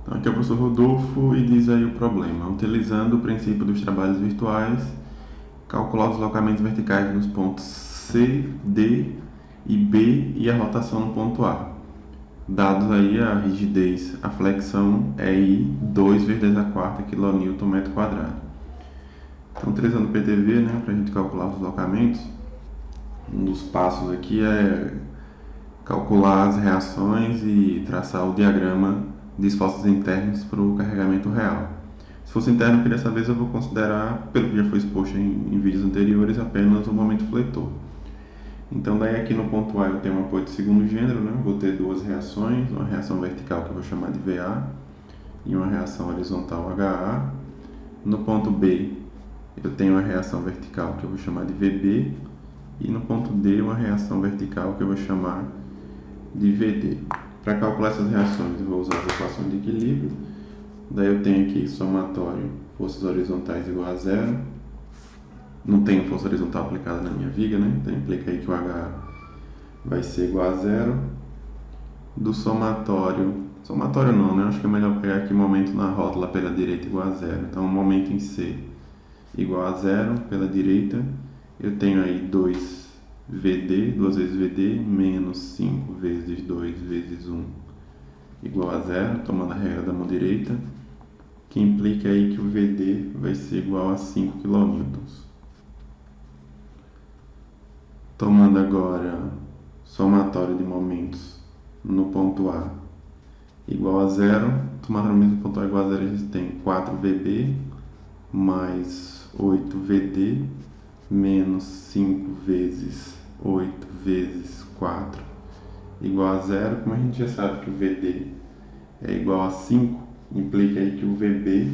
Então aqui é o professor Rodolfo e diz aí o problema. Utilizando o princípio dos trabalhos virtuais, calcular os deslocamentos verticais nos pontos C, D e B e a rotação no ponto A. Dados aí a rigidez, a flexão é I 2 vezes 10 a quarta kN metro quadrado. Então, utilizando o PTV, né, para a gente calcular os deslocamentos, um dos passos aqui é calcular as reações e traçar o diagrama de esforços internos para o carregamento real. Se fosse interno, que dessa vez eu vou considerar, pelo que já foi exposto em vídeos anteriores, apenas o momento fletor. Então, daí aqui no ponto A eu tenho um apoio de segundo gênero, né? Vou ter duas reações, uma reação vertical que eu vou chamar de VA e uma reação horizontal HA. No ponto B eu tenho uma reação vertical que eu vou chamar de VB e no ponto D uma reação vertical que eu vou chamar de VD. Para calcular essas reações eu vou usar as equações de equilíbrio. Daí eu tenho aqui somatório forças horizontais igual a zero. Não tenho força horizontal aplicada na minha viga, né? Então implica aí que o H vai ser igual a zero. Do somatório não, né? Acho que é melhor pegar aqui momento na rótula pela direita igual a zero. Então momento em C igual a zero pela direita. Eu tenho aí 2VD, 2 vezes VD, menos 5 vezes 2 vezes 1 igual a zero, tomando a regra da mão direita, que implica aí que o VD vai ser igual a 5 kN. Tomando agora somatório de momentos no ponto A igual a zero, tomando no mesmo ponto A igual a zero, a gente tem 4VB mais 8VD menos 5 vezes 8 vezes 4 igual a zero. Como a gente já sabe que o VD é igual a 5, implica aí que o VB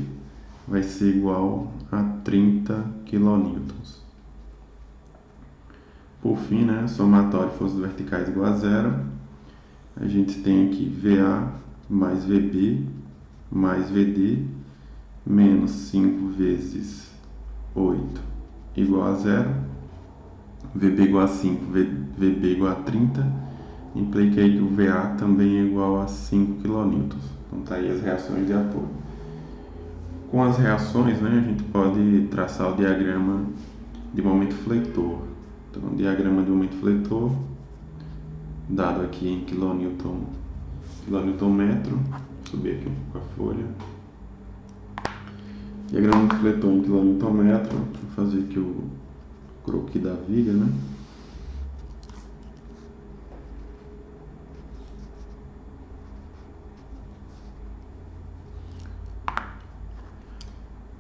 vai ser igual a 30 kN. Por fim, né, somatório de forças verticais igual a zero, a gente tem aqui VA mais VB mais VD menos 5 vezes 8 igual a zero, VB igual a 5, VB igual a 30, implica aí que o VA também é igual a 5 kN. Então tá aí as reações de apoio. Com as reações, né, a gente pode traçar o diagrama de momento fletor. Então, o diagrama de momento fletor, dado aqui em quilonewton metro, vou subir aqui um pouco a folha. Diagrama de fletor em quilonewton metro, vou fazer aqui o croquis da viga, né?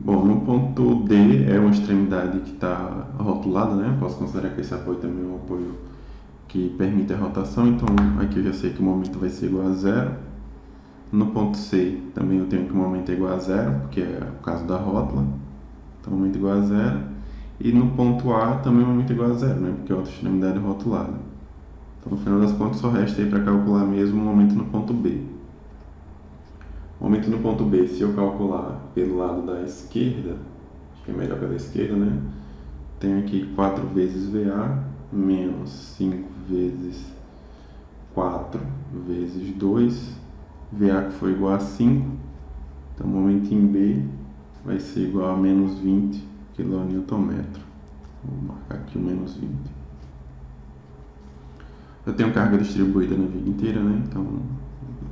Bom, no ponto D é uma extremidade que está rotulada, né? Posso considerar que esse apoio também é um apoio que permite a rotação, então aqui eu já sei que o momento vai ser igual a zero. No ponto C também eu tenho que o momento é igual a zero, porque é o caso da rótula, então o momento é igual a zero. E no ponto A também o momento é igual a zero, né? Porque é outra extremidade rotulada. Então no final das contas só resta aí para calcular mesmo o momento no ponto B. Momento no ponto B, se eu calcular pelo lado da esquerda, acho que é melhor pela esquerda, né? Tenho aqui 4 vezes VA menos 5 vezes 4 vezes 2, VA que foi igual a 5, então o momento em B vai ser igual a menos 20 kN. Vou marcar aqui o menos 20. Eu tenho carga distribuída na viga inteira, né? Então vou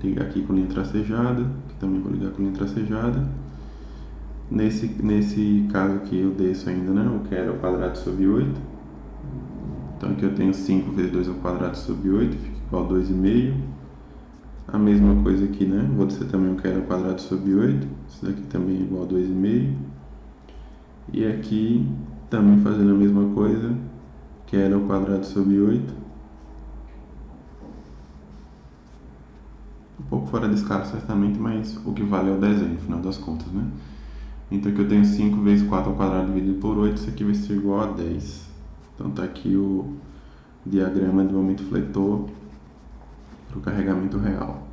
ligar aqui com linha tracejada, aqui também vou ligar com linha tracejada. Nesse caso aqui eu desço ainda, né? Eu quero ao quadrado sobre 8. Então aqui eu tenho 5 vezes 2 ao quadrado sobre 8, fica igual a 2,5. A mesma coisa aqui, né? Vou descer também o quero ao quadrado sobre 8. Isso daqui também é igual a 2,5. E aqui também fazendo a mesma coisa, quero ao quadrado sobre 8. Um pouco fora de escala certamente, mas o que vale é o desenho, no final das contas, né? Então aqui eu tenho 5 vezes 4 ao quadrado dividido por 8, isso aqui vai ser igual a 10. Então está aqui o diagrama de momento fletor para o carregamento real.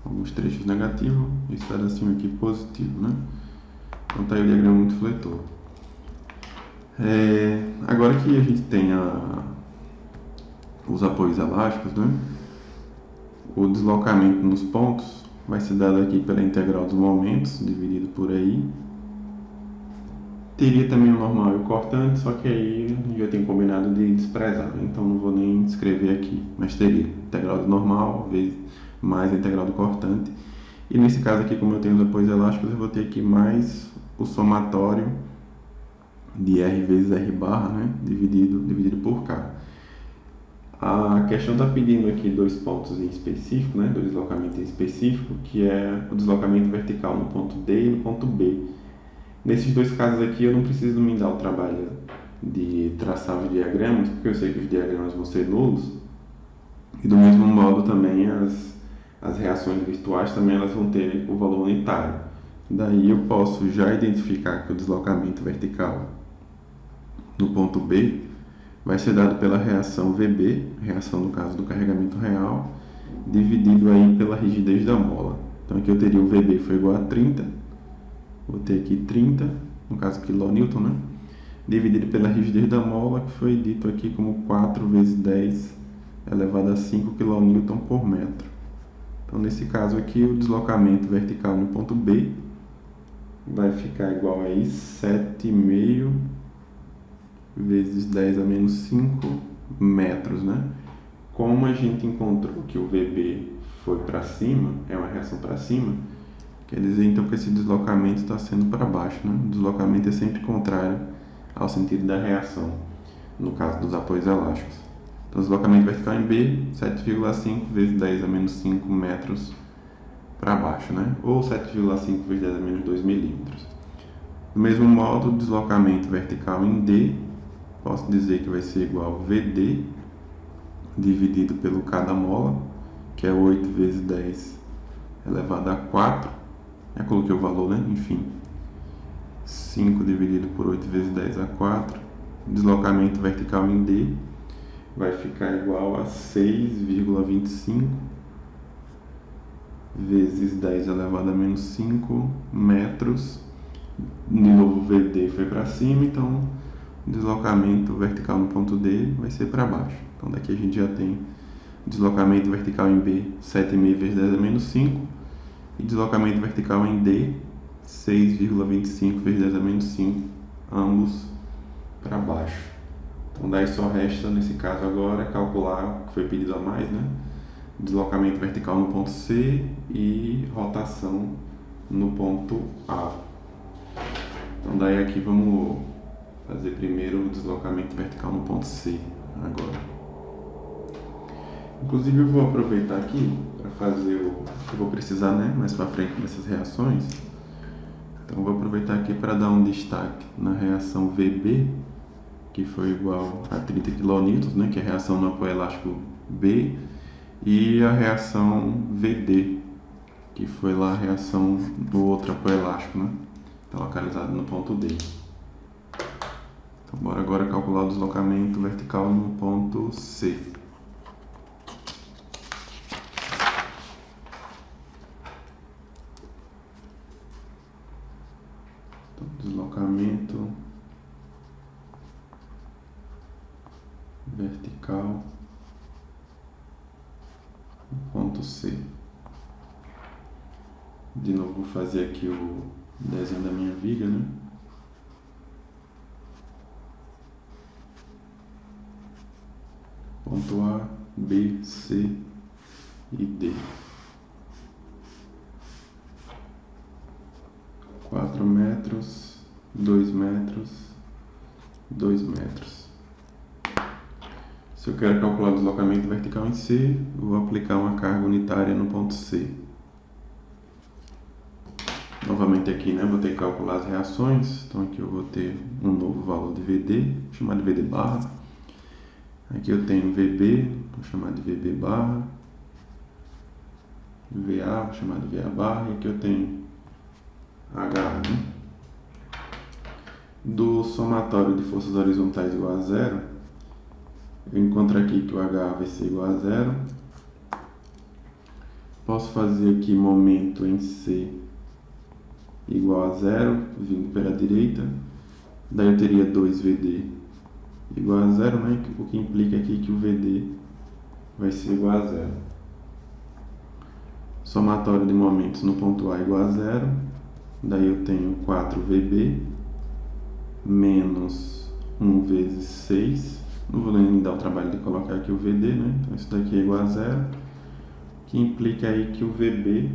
Alguns trechos negativos, esse pedacinho aqui positivo, né? Então está aí o diagrama de momento fletor. Agora que a gente tem os apoios elásticos, né? O deslocamento nos pontos, vai ser dado aqui pela integral dos momentos, dividido por aí. Teria também o normal e o cortante, só que aí já tenho combinado de desprezar, então não vou nem escrever aqui, mas teria integral do normal vezes mais a integral do cortante. E nesse caso aqui, como eu tenho os apoios elásticos, eu vou ter aqui mais o somatório de R vezes R barra, né, dividido por K. A questão está pedindo aqui dois pontos em específico, né, dois deslocamentos em específico, que é o deslocamento vertical no ponto D e no ponto B. Nesses dois casos aqui eu não preciso me dar o trabalho de traçar os diagramas, porque eu sei que os diagramas vão ser nulos. E do mesmo modo também as reações virtuais também elas vão ter o valor unitário. Daí eu posso já identificar que o deslocamento vertical no ponto B vai ser dado pela reação VB, reação no caso do carregamento real, dividido aí pela rigidez da mola. Então aqui eu teria o VB foi igual a 30, vou ter aqui 30, no caso quilonewton, né? Dividido pela rigidez da mola, que foi dito aqui como 4 vezes 10 elevado a 5 kN por metro. Então nesse caso aqui o deslocamento vertical no ponto B vai ficar igual a 7,5 vezes 10 a menos 5 metros, né? Como a gente encontrou que o VB foi para cima, é uma reação para cima, quer dizer então que esse deslocamento está sendo para baixo, né? O deslocamento é sempre contrário ao sentido da reação, no caso dos apoios elásticos. Então, o deslocamento vertical em B, 7,5 vezes 10 a menos 5 metros para baixo, né? Ou 7,5 vezes 10 a menos 2 milímetros. Do mesmo modo, o deslocamento vertical em D, posso dizer que vai ser igual a VD dividido pelo K da mola, que é 8 vezes 10 elevado a 4. Já coloquei o valor, né? Enfim, 5 dividido por 8 vezes 10 a 4. Deslocamento vertical em D vai ficar igual a 6,25 vezes 10 elevado a menos 5 metros. De novo, VD foi para cima, então o deslocamento vertical no ponto D vai ser para baixo. Então daqui a gente já tem deslocamento vertical em B, 7,5 vezes 10 a menos 5, e deslocamento vertical em D, 6,25 vezes 10 a menos 5, ambos para baixo. Então daí só resta, nesse caso agora, calcular o que foi pedido a mais, né? Deslocamento vertical no ponto C e rotação no ponto A. Então daí aqui vamos fazer primeiro o deslocamento vertical no ponto C agora. Inclusive eu vou aproveitar aqui para fazer o que eu vou precisar, né, mais para frente dessas reações. Então eu vou aproveitar aqui para dar um destaque na reação VB, que foi igual a 30 kN, né, que é a reação no apoio elástico B, e a reação VD, que foi lá a reação do outro apoio elástico, né, está localizado no ponto D. Então bora agora calcular o deslocamento vertical no ponto C. Então, deslocamento vertical no ponto C. De novo vou fazer aqui o desenho da minha viga, né? Ponto A, B, C e D. 4 metros, 2 metros, 2 metros. Se eu quero calcular o deslocamento vertical em C, eu vou aplicar uma carga unitária no ponto C. Novamente aqui, né, vou ter que calcular as reações. Então aqui eu vou ter um novo valor de VD, vou chamar de VD barra. Aqui eu tenho VB, vou chamar de VB barra. VA, vou chamar de VA barra. E aqui eu tenho H, né? Do somatório de forças horizontais igual a zero, eu encontro aqui que o H vai ser igual a zero. Posso fazer aqui momento em C igual a zero, vindo pela direita. Daí eu teria 2VD igual a zero, né? O que implica aqui que o VD vai ser igual a zero. Somatório de momentos no ponto A igual a zero. Daí eu tenho 4VB menos 1 vezes 6. Não vou nem dar o trabalho de colocar aqui o VD, né? Então isso daqui é igual a zero, que implica aí que o VB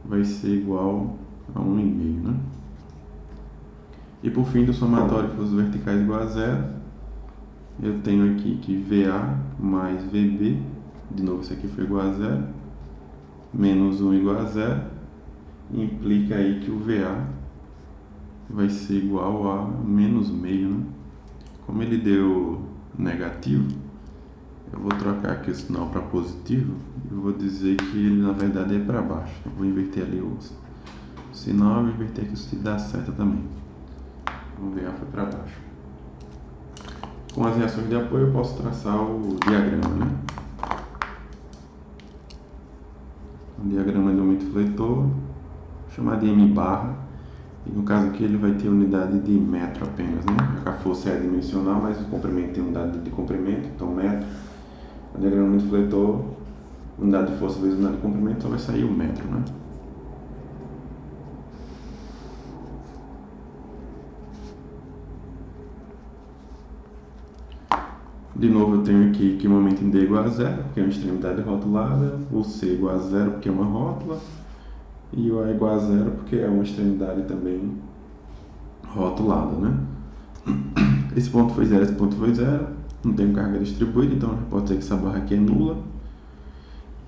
vai ser igual a 1,5, né? E por fim, do somatório dos verticais igual a zero, eu tenho aqui que VA mais VB, de novo isso aqui foi igual a zero, menos 1 igual a zero, implica aí que o VA vai ser igual a menos meio, né? Como ele deu negativo, eu vou trocar aqui o sinal para positivo e vou dizer que ele na verdade é para baixo. Eu vou inverter ali o sinal e vou inverter aqui se dá certo também. Vamos ver, foi para baixo. Com as reações de apoio eu posso traçar o diagrama, né? O diagrama de aumento fletor, chamar de M barra. E no caso aqui ele vai ter unidade de metro apenas, né? A força é dimensional, mas o comprimento tem unidade de comprimento, então metro. O diagrama de fletor, unidade de força vezes unidade de comprimento, só vai sair o metro, né? De novo eu tenho aqui que o momento em D é igual a zero, porque é uma extremidade rotulada, o C é igual a zero porque é uma rótula, e o A é igual a zero porque é uma extremidade também rotulada, né? Esse ponto foi zero, esse ponto foi zero, não tem carga distribuída, então pode dizer que essa barra aqui é nula.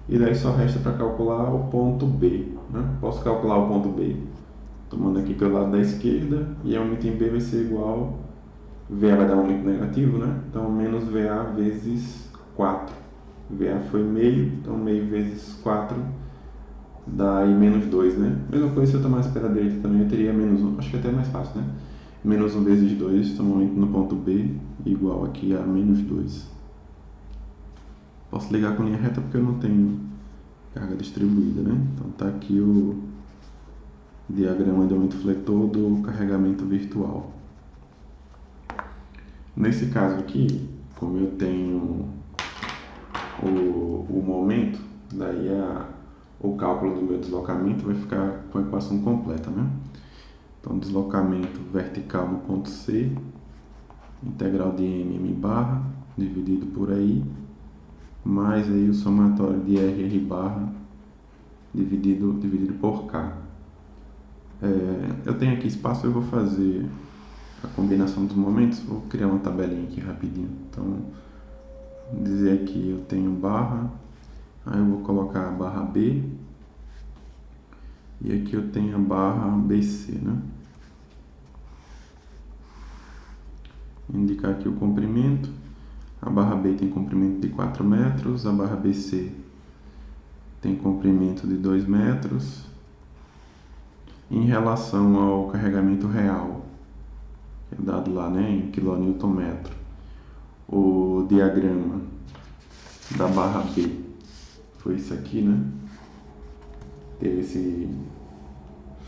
E daí só resta para calcular o ponto B, né? Posso calcular o ponto B tomando aqui pelo lado da esquerda, e a momento em B vai ser igual, VA vai dar um momento negativo, né? Então menos VA vezes 4. VA foi meio, então meio vezes 4 dá aí menos 2, né? Mesma coisa se eu tomasse pela direita também, eu teria menos 1, acho que até é mais fácil, né? Menos 1 vezes 2, então momento no ponto B igual aqui a menos 2. Posso ligar com linha reta porque eu não tenho carga distribuída, né? Então tá aqui o diagrama de aumento fletor do carregamento virtual. Nesse caso aqui, como eu tenho o momento, daí o cálculo do meu deslocamento vai ficar com a equação completa, né? Então, deslocamento vertical no ponto C, integral de M barra, dividido por aí, mais aí o somatório de R barra, dividido por K. Eu tenho aqui espaço, eu vou fazer a combinação dos momentos, vou criar uma tabelinha aqui rapidinho. Então, vou dizer aqui eu tenho barra, aí eu vou colocar a barra B, e aqui eu tenho a barra BC, né? Indicar aqui o comprimento, a barra B tem comprimento de 4 metros, a barra BC tem comprimento de 2 metros. Em relação ao carregamento real, que é dado lá, né, em kN/m, o diagrama da barra B foi isso aqui, né? Teve esse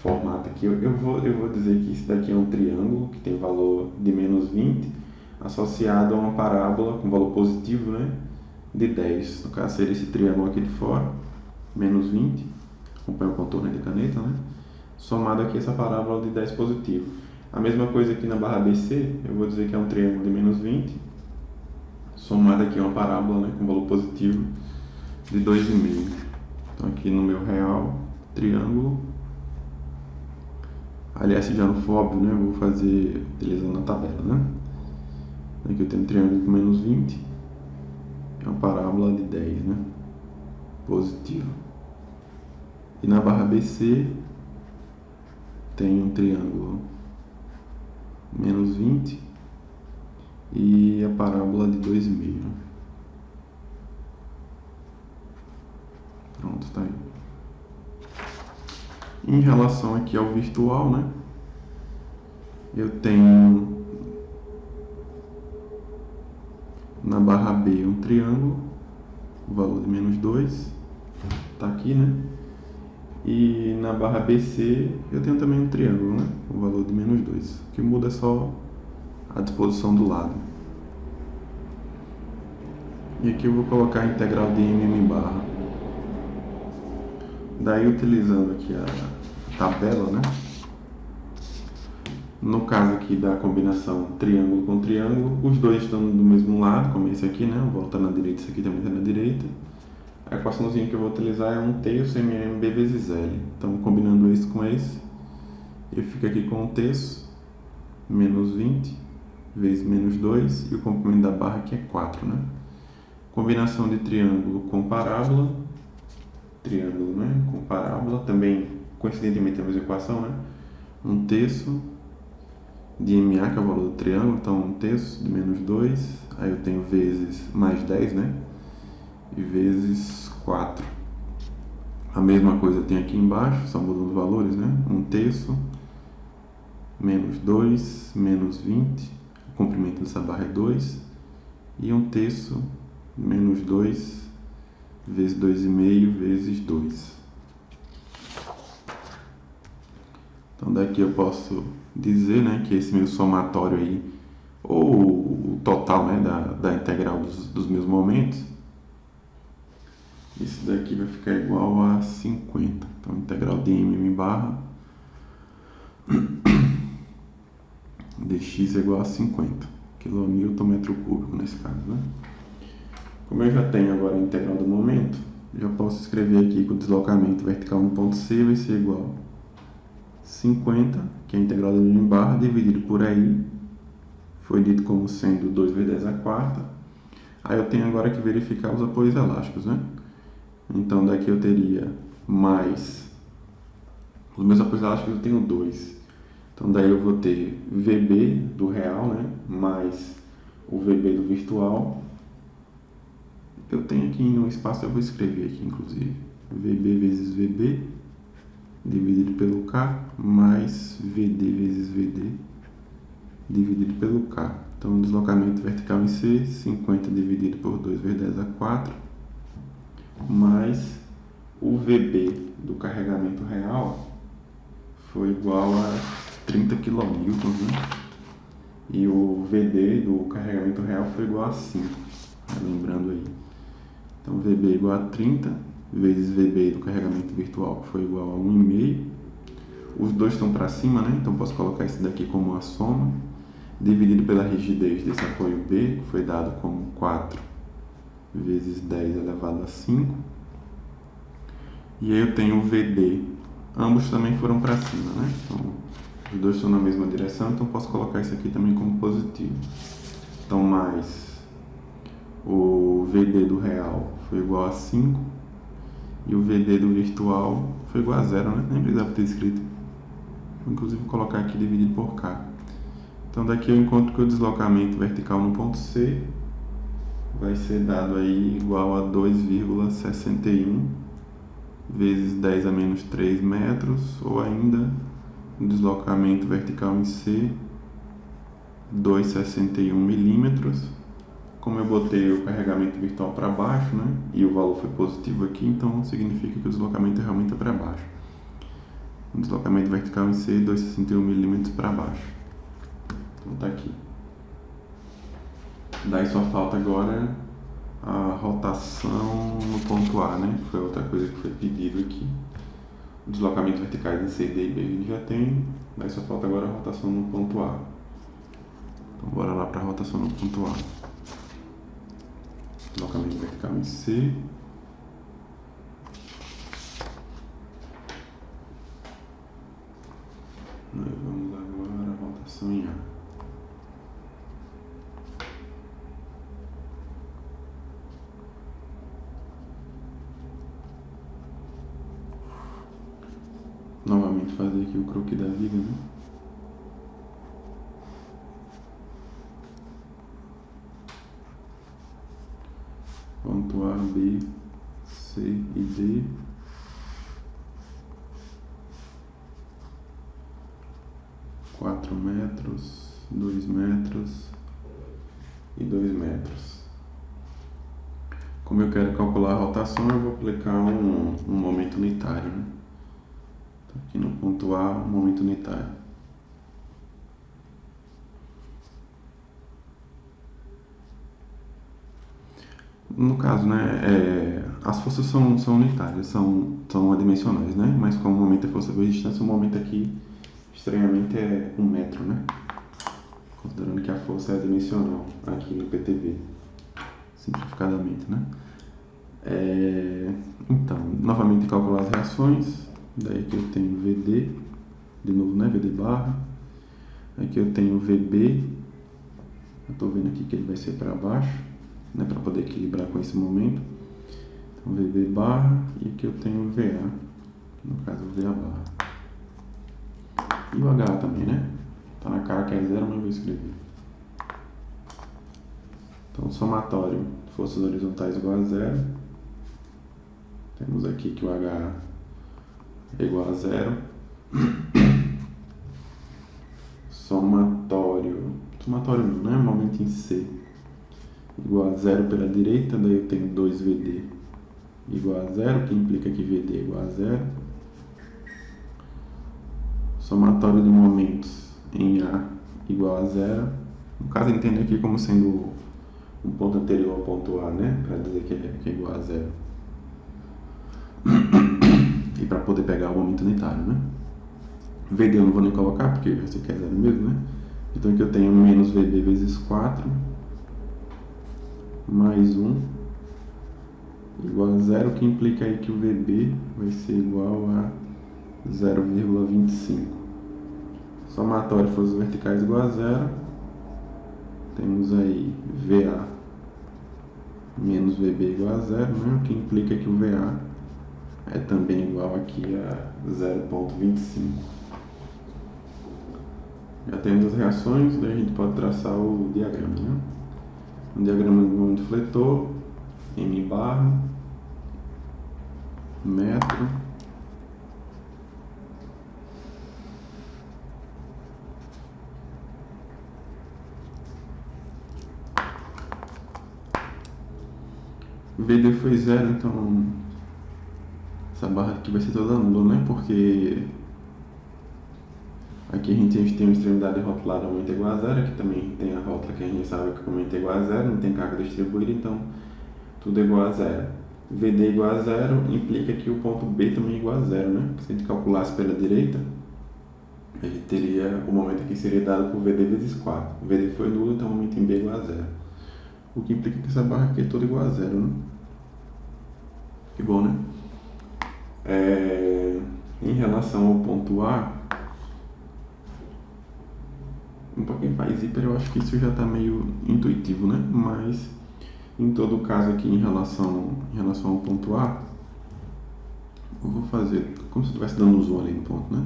formato aqui. Eu vou dizer que isso daqui é um triângulo que tem valor de menos 20 associado a uma parábola com valor positivo, né, de 10. No caso seria esse triângulo aqui de fora, menos 20, acompanha o contorno de caneta, né? Somado aqui essa parábola de 10 positivo. A mesma coisa aqui na barra BC, eu vou dizer que é um triângulo de menos 20, somado aqui uma parábola, né, com valor positivo de 2,5. Então aqui no meu real triângulo, aliás, se já não for óbvio, né, eu vou fazer utilizando a tabela, né? Aqui eu tenho um triângulo com menos 20, é uma parábola de 10, né, positivo. E na barra BC tem um triângulo menos 20 e a parábola de 2,5. Pronto, tá aí. Em relação aqui ao virtual, né, eu tenho na barra B um triângulo, o valor de menos 2, tá aqui, né? E na barra BC eu tenho também um triângulo, né? O valor de menos 2. O que muda é só a disposição do lado. E aqui eu vou colocar a integral de M barra. Daí, utilizando aqui a tabela, né? No caso aqui da combinação triângulo com triângulo, os dois estão do mesmo lado, como esse aqui, né? Volta na direita, esse aqui também está na direita. A equaçãozinha que eu vou utilizar é 1/3 mmB vezes L. Então, combinando esse com esse, eu fico aqui com 1/3 menos 20 vezes menos 2, e o comprimento da barra aqui é 4, né? Combinação de triângulo com parábola, com parábola, também coincidentemente a mesma equação, né? 1/3 de MA, que é o valor do triângulo, então 1/3 de menos 2, aí eu tenho vezes mais 10, né? E vezes 4. A mesma coisa eu tenho aqui embaixo, só mudando os valores, né? 1/3 menos 2 menos 20, o comprimento dessa barra é 2, e 1/3 menos 2 vezes 2,5 vezes 2. Então daqui eu posso dizer, né, que esse meu somatório aí, ou o total, né, da integral dos meus momentos, esse daqui vai ficar igual a 50. Então integral de m barra dx é igual a 50 kNm/m3 nesse caso, né? Como eu já tenho agora a integral do momento, já posso escrever aqui que o deslocamento vertical no ponto C vai ser igual a 50, que é a integral da m barra, dividido por i, foi dito como sendo 2 vezes 10 a quarta. Aí eu tenho agora que verificar os apoios elásticos, né? Então daqui eu teria mais, os meus apoios elásticos eu tenho 2. Então daí eu vou ter VB do real, né? Mais o VB do virtual. Eu tenho aqui no espaço, eu vou escrever aqui inclusive, VB vezes VB dividido pelo K, mais VD vezes VD dividido pelo K. Então, o deslocamento vertical em C, 50 dividido por 2 vezes 10 a 4, mais o VB do carregamento real foi igual a 30 kN, né? E o VD do carregamento real foi igual a 5, lembrando aí. Então, VB igual a 30 vezes VB do carregamento virtual, que foi igual a 1,5. Os dois estão para cima, né? Então, posso colocar isso daqui como a soma, dividido pela rigidez desse apoio B, que foi dado como 4 vezes 10 elevado a 5. E aí eu tenho o VD. Ambos também foram para cima, né? Então, os dois estão na mesma direção, então posso colocar isso aqui também como positivo. Então, mais o VD do real foi igual a 5 e o VD do virtual foi igual a 0, né? Nem precisava ter escrito. Vou inclusive colocar aqui dividido por K. Então daqui eu encontro que o deslocamento vertical no ponto C vai ser dado aí igual a 2,61 vezes 10 a menos 3 metros, ou ainda o deslocamento vertical em C, 2,61 milímetros. Como eu botei o carregamento virtual para baixo, né, e o valor foi positivo aqui, então significa que o deslocamento realmente é para baixo. O deslocamento vertical em C, 2,61 milímetros para baixo. Então tá aqui. Daí só falta agora a rotação no ponto A, né? Foi outra coisa que foi pedido aqui. O deslocamento verticais em C, D e B a gente já tem. Daí só falta agora a rotação no ponto A. Então bora lá para a rotação no ponto A. Deslocamento vertical em C. Nós vamos agora a rotação em A. Novamente fazer aqui o croquis da vida, né? Ponto A, B, C e D. Quatro metros, 2 metros e 2 metros. Como eu quero calcular a rotação, eu vou aplicar um momento unitário, né? Então, aqui no ponto A, um momento unitário. No caso, né, as forças são unitárias, são adimensionais, né? Mas como o momento é força vezes distância, o momento aqui, estranhamente, é 1 metro, né? Considerando que a força é adimensional aqui no PTV, simplificadamente, né? Então, novamente calcular as reações, daí aqui eu tenho VD, de novo, né? VD barra, aqui eu tenho VB, eu estou vendo aqui que ele vai ser para baixo, né? Para poder equilibrar com esse momento. Então, VB barra, e aqui eu tenho VA, no caso VA barra. E o HA também, né? Tá na cara que é zero, mas vou escrever. Então, somatório, forças horizontais igual a zero. Temos aqui que o HA é igual a zero. Somatório não, né? Momento em C igual a zero pela direita, daí eu tenho 2VD igual a zero, que implica que VD é igual a zero. Somatório de momentos em A igual a zero. No caso, entendo aqui como sendo um ponto anterior ao ponto A, né? Para dizer que é igual a zero. E para poder pegar o momento unitário, né? VD eu não vou nem colocar, porque você quer zero mesmo, né? Então aqui eu tenho menos VB vezes 4 mais 1 igual a zero, que implica aí que o VB vai ser igual a 0,25. Somatório forças verticais igual a zero. Temos aí VA menos VB igual a zero, né? O que implica que o VA é também igual aqui a 0,25. Já temos as reações, daí a gente pode traçar o diagrama, né? Um diagrama de momento fletor, M barra, metro, VD foi zero, então essa barra aqui vai ser toda nula, né? Porque aqui a gente tem uma extremidade rotulada, o momento é igual a zero, aqui também tem a rótula que a gente sabe que o momento é igual a zero, não tem carga distribuída, então tudo é igual a zero. VD igual a zero implica que o ponto B também é igual a zero, né? Se a gente calculasse pela direita, a gente teria, o momento aqui seria dado por VD vezes 4. O VD foi nulo, então o momento em B é igual a zero. O que implica que essa barra aqui é toda igual a zero, né? Que bom, né? Em relação ao ponto A, para quem faz hiper, eu acho que isso já está meio intuitivo, né? Mas, em todo caso aqui, em relação ao ponto A, eu vou fazer como se eu estivesse dando um zoom ali no ponto, né?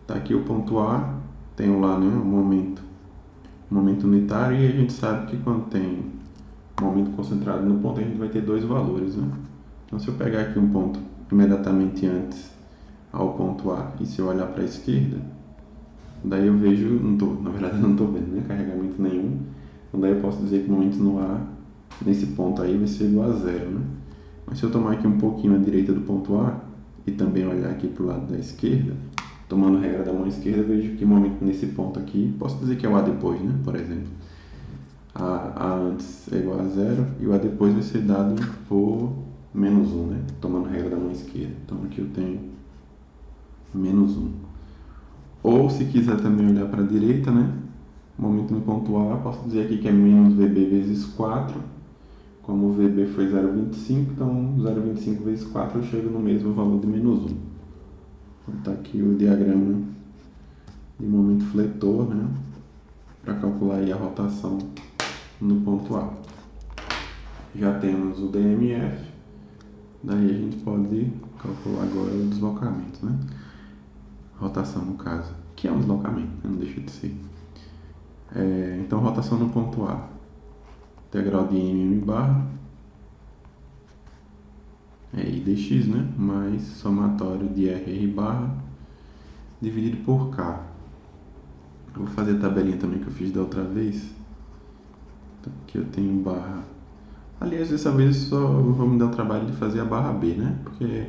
Tá aqui o ponto A, tenho lá, né, o momento unitário, e a gente sabe que quando tem momento concentrado no ponto, a gente vai ter dois valores, né? Então, se eu pegar aqui um ponto imediatamente antes ao ponto A, e se eu olhar para a esquerda, daí eu vejo, na verdade eu não estou vendo, né, carregamento nenhum, então daí eu posso dizer que o momento no A, nesse ponto aí, vai ser igual a zero, né? Mas se eu tomar aqui um pouquinho à direita do ponto A, e também olhar aqui para o lado da esquerda, tomando a regra da mão esquerda, vejo que o momento nesse ponto aqui, posso dizer que é o A depois, né, por exemplo. A antes é igual a zero, e o A depois vai ser dado por menos 1, né, tomando a regra da mão esquerda. Então aqui eu tenho menos 1. Ou, se quiser também olhar para a direita, né, momento no ponto A, posso dizer aqui que é menos VB vezes 4. Como o VB foi 0,25, então 0,25 vezes 4 eu chego no mesmo valor de menos 1. Vou botar aqui o diagrama de momento fletor, né, para calcular aí a rotação no ponto A. Já temos o DMF, daí a gente pode calcular agora o deslocamento, né? Rotação no caso, que é um deslocamento, né? Não deixa de ser. Então, rotação no ponto A, integral de M barra, I dx, né? Mais somatório de RR barra, dividido por K. Eu vou fazer a tabelinha também que eu fiz da outra vez. Então, aqui eu tenho barra. Aliás, dessa vez só vou me dar o trabalho de fazer a barra B, né? Porque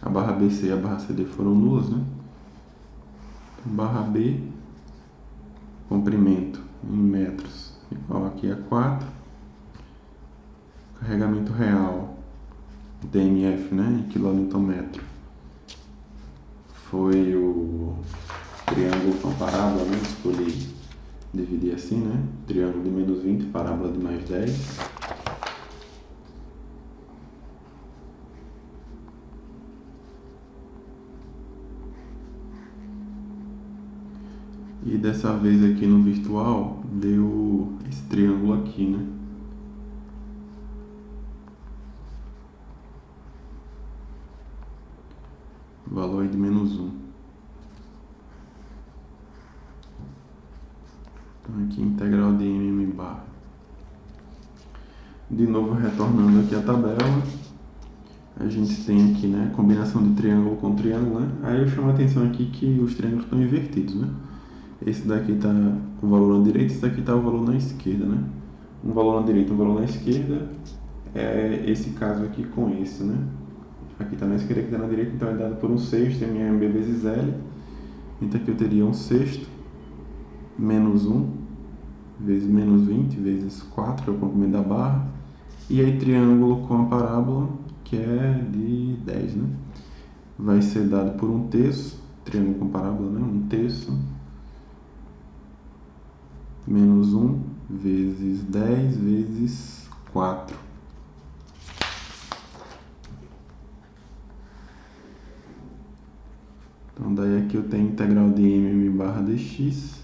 a barra BC e a barra CD foram nulas, né? Então, barra B, comprimento em metros, igual aqui a 4. Carregamento real DMF, né, em quilonewton-metro, foi o triângulo com parábola, né, escolhi dividir assim, né, triângulo de menos 20, parábola de mais 10. E dessa vez aqui no virtual, deu esse triângulo aqui, né? O valor é de menos 1. Então aqui integral de mm barra. De novo retornando aqui a tabela, a gente tem aqui, né, combinação de triângulo com triângulo, né? Aí eu chamo a atenção aqui que os triângulos estão invertidos, né? Esse daqui está o valor na direita, esse daqui está o valor na esquerda, né? Um valor na direita, um valor na esquerda, é esse caso aqui com esse, né? Aqui está na esquerda, aqui está na direita, então é dado por um sexto, MB vezes L. Então aqui eu teria um sexto, menos 1, vezes menos 20, vezes 4, que é o comprimento da barra. E aí triângulo com a parábola, que é de 10, né? Vai ser dado por um terço, triângulo com parábola, né? Um terço, menos 1, vezes 10, vezes 4. Então daí aqui eu tenho integral de mm barra dx,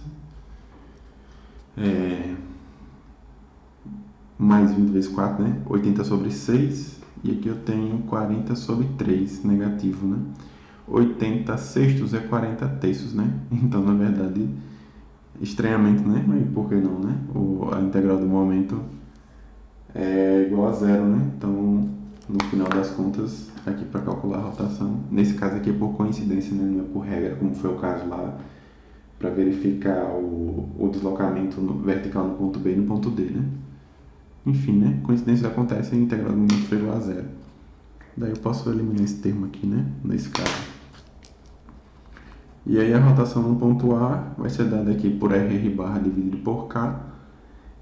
mais 20 vezes 4, né? 80 sobre 6. E aqui eu tenho 40 sobre 3, negativo, né? 80 sextos é 40 terços, né? Então, na verdade, estranhamente, né? Mas por que não, né? A integral do momento é igual a zero, né? Então, no final das contas, aqui para calcular a rotação, nesse caso aqui é por coincidência, né? Não é por regra, como foi o caso lá, para verificar o deslocamento vertical no ponto B e no ponto D, né? Enfim, né? Coincidências acontecem e a integral do momento foi igual a zero. Daí eu posso eliminar esse termo aqui, né? Nesse caso. E aí a rotação no ponto A vai ser dada aqui por RR barra dividido por K.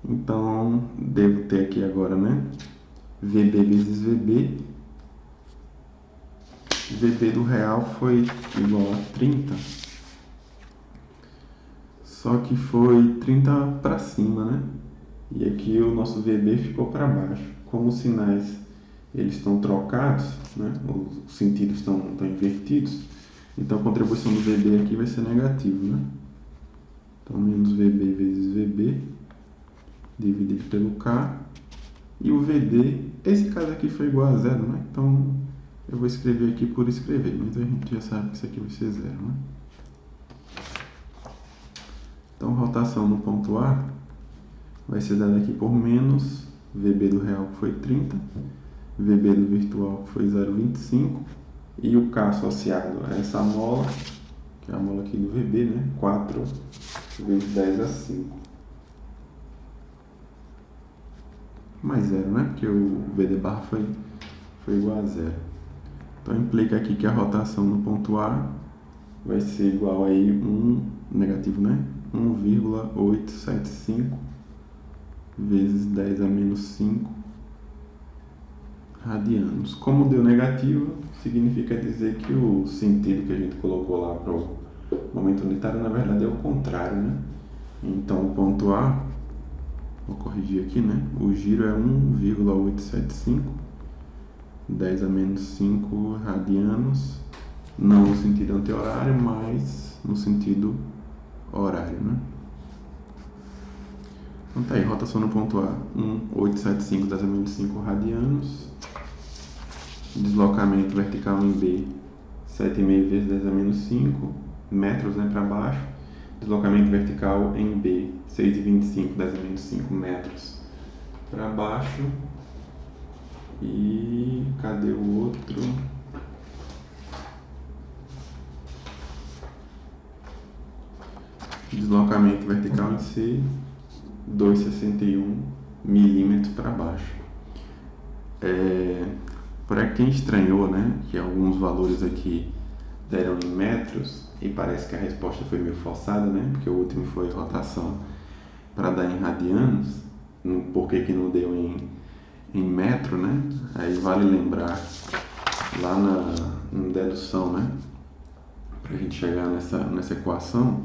Então, devo ter aqui agora, né? VB vezes VB. VB do real foi igual a 30. Só que foi 30 para cima, né? E aqui o nosso VB ficou para baixo. Como os sinais eles estão trocados, né? Os sentidos estão invertidos, então a contribuição do VB aqui vai ser negativo, né? Então menos VB vezes VB dividido pelo K, e o VD, esse caso aqui foi igual a zero, né? Então eu vou escrever aqui por escrever, mas a gente já sabe que isso aqui vai ser zero, né? Então rotação no ponto A vai ser dada aqui por menos VB do real, que foi 30, VB do virtual, que foi 0,25, e o K associado a essa mola, que é a mola aqui do VB, né? 4 vezes 10 a 5. Mais zero, né? Porque o VD barra foi igual a zero. Então implica aqui que a rotação no ponto A vai ser igual aí 1, negativo, né? 1,875 vezes 10 a menos 5 radianos. Como deu negativo, significa dizer que o sentido que a gente colocou lá para o momento unitário, na verdade, é o contrário, né? Então, o ponto A, vou corrigir aqui, né? O giro é 1,875, 10 a menos 5 radianos, não no sentido anti-horário, mas no sentido horário, né? Então tá aí, rotação no ponto A, 1,875, 10 a menos 5 radianos. Deslocamento vertical em B, 7,5 vezes 10 a menos 5 metros, né, para baixo. Deslocamento vertical em B, 6,25, 10 a menos 5 metros para baixo. E cadê o outro? Deslocamento vertical em C, 2,61 milímetros para baixo. Para quem estranhou, né, que alguns valores aqui deram em metros, e parece que a resposta foi meio forçada, né, porque o último foi rotação para dar em radianos, por que que não deu em metro, né? Aí vale lembrar lá na dedução, né? Para a gente chegar nessa equação,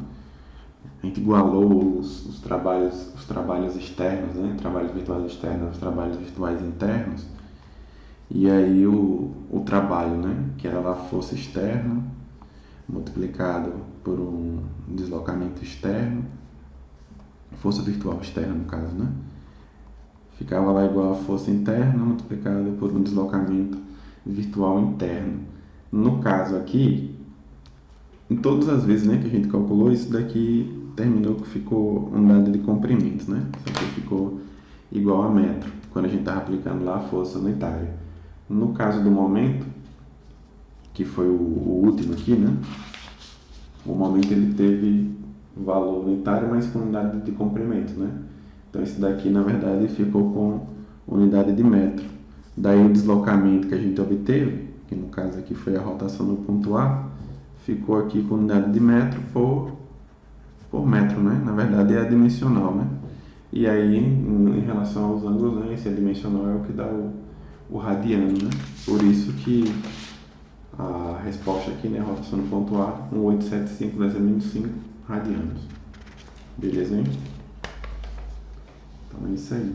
a gente igualou os trabalhos externos, né? Trabalhos virtuais externos aos trabalhos virtuais internos. E aí o trabalho, né? Que era lá força externa multiplicado por um deslocamento externo, força virtual externa no caso, né? Ficava lá igual a força interna multiplicada por um deslocamento virtual interno. No caso aqui, em todas as vezes, né, que a gente calculou, isso daqui terminou que ficou unidade de comprimento, né? Isso aqui ficou igual a metro, quando a gente estava aplicando lá a força unitária. No caso do momento, que foi o último aqui, né? O momento ele teve valor unitário, mas com unidade de comprimento, né? Então esse daqui, na verdade, ficou com unidade de metro. Daí o deslocamento que a gente obteve, que no caso aqui foi a rotação no ponto A, ficou aqui com unidade de metro por metro, né? Na verdade é adimensional, né? E aí, em relação aos ângulos, né, esse adimensional é o que dá o radiano, né? Por isso que a resposta aqui, né, rotação no ponto A, 1875 vezes -5 radianos. Beleza, hein? Então é isso aí.